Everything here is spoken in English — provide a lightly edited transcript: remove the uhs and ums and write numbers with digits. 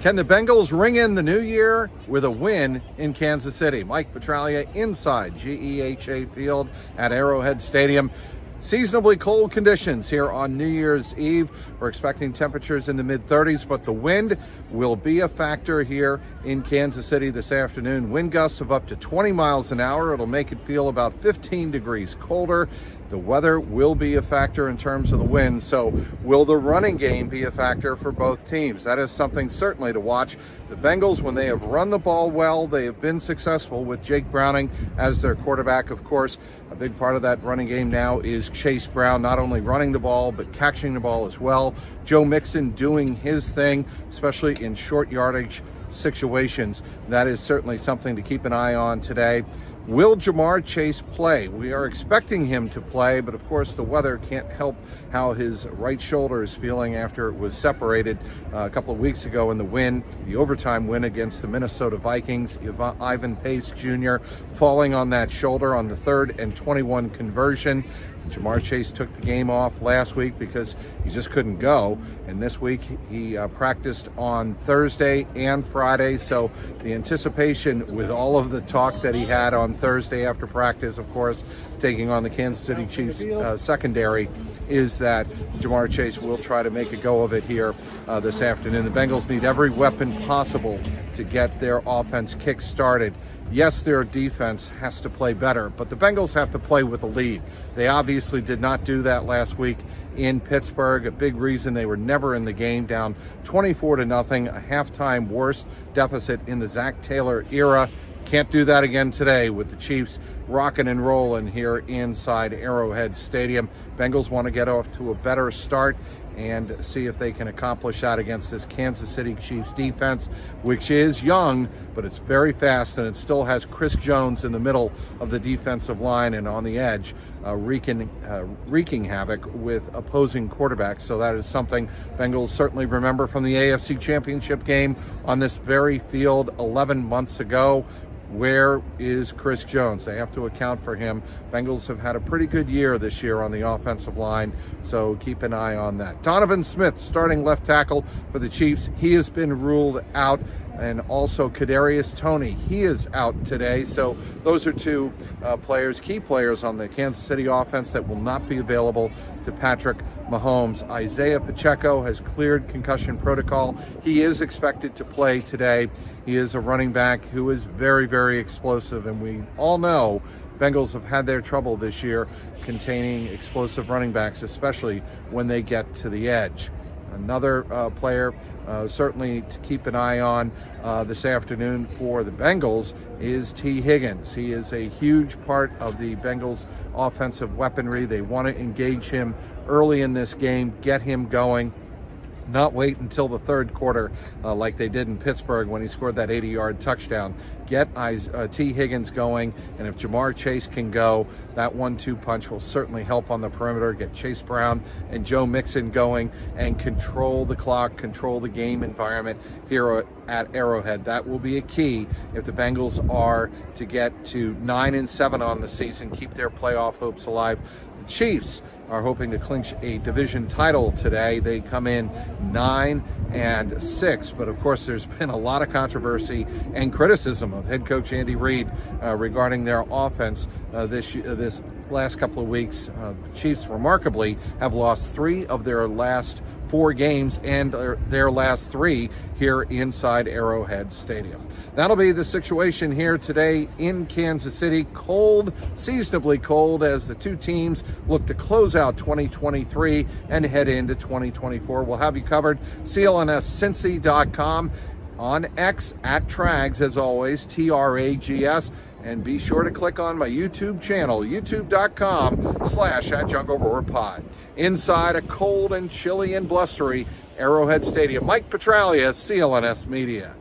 Can the Bengals ring in the new year with a win in Kansas City? Mike Petraglia inside GEHA Field at Arrowhead Stadium. Seasonably cold conditions here on New Year's Eve. We're expecting temperatures in the mid-30s, but the wind will be a factor here in Kansas City this afternoon. Wind gusts of up to 20 miles an hour. It'll make it feel about 15 degrees colder. The weather will be a factor in terms of the wind, so will the running game be a factor for both teams? That is something certainly to watch. The Bengals, when they have run the ball well, they have been successful with Jake Browning as their quarterback. Of course, a big part of that running game now is Chase Brown, not only running the ball, but catching the ball as well. Joe Mixon doing his thing, especially in short yardage situations. That is certainly something to keep an eye on today. Will Jamar Chase play? We are expecting him to play, but of course the weather can't help how his right shoulder is feeling after it was separated a couple of weeks ago in the overtime win against the Minnesota Vikings. Ivan Pace Jr. falling on that shoulder on the 3rd and 21 conversion. Jamar Chase took the game off last week because he just couldn't go, and this week he practiced on Thursday and Friday, so the anticipation with all of the talk that he had on Thursday after practice, of course, taking on the Kansas City Chiefs secondary, is that Jamar Chase will try to make a go of it here this afternoon. The Bengals need every weapon possible to get their offense kick-started. Yes, their defense has to play better, but the Bengals have to play with a lead. They obviously did not do that last week in Pittsburgh. A big reason they were never in the game, down 24-0, a halftime worst deficit in the Zach Taylor era. Can't do that again today with the Chiefs rocking and rolling here inside Arrowhead Stadium. Bengals want to get off to a better start and see if they can accomplish that against this Kansas City Chiefs defense, which is young, but it's very fast, and it still has Chris Jones in the middle of the defensive line and on the edge, wreaking havoc with opposing quarterbacks. So that is something Bengals certainly remember from the AFC Championship game on this very field 11 months ago. Where is Chris Jones? They have to account for him. Bengals have had a pretty good year this year on the offensive line, so keep an eye on that. Donovan Smith, starting left tackle for the Chiefs. He has been ruled out, and also Kadarius Toney. He is out today, so those are two key players on the Kansas City offense that will not be available to Patrick Mahomes. Isaiah Pacheco has cleared concussion protocol. He is expected to play today. He is a running back who is very, very explosive, and we all know Bengals have had their trouble this year containing explosive running backs, especially when they get to the edge. Another player certainly to keep an eye on this afternoon for the Bengals is T. Higgins. He is a huge part of the Bengals offensive weaponry. They want to engage him early in this game, get him going, not wait until the third quarter like they did in Pittsburgh when he scored that 80-yard touchdown. Get T. Higgins going, and if Jamar Chase can go, that 1-2 punch will certainly help on the perimeter, get Chase Brown and Joe Mixon going, and control the clock, control the game environment here at Arrowhead. That will be a key if the Bengals are to get to 9-7 on the season, keep their playoff hopes alive. The Chiefs are hoping to clinch a division title today. They come in 9-6, but of course there's been a lot of controversy and criticism of head coach Andy Reid regarding their offense this last couple of weeks. The Chiefs remarkably have lost 3 of their last 4 games, and their last 3 here inside Arrowhead Stadium. That'll be the situation here today in Kansas City. Cold, seasonably cold, as the two teams look to close out 2023 and head into 2024. We'll have you covered. CLNSCincy.com, on X at Trags, as always, TRAGS. And be sure to click on my YouTube channel, youtube.com/@JungleRoarPod. Inside a cold and chilly and blustery Arrowhead Stadium, Mike Petraglia, CLNS Media.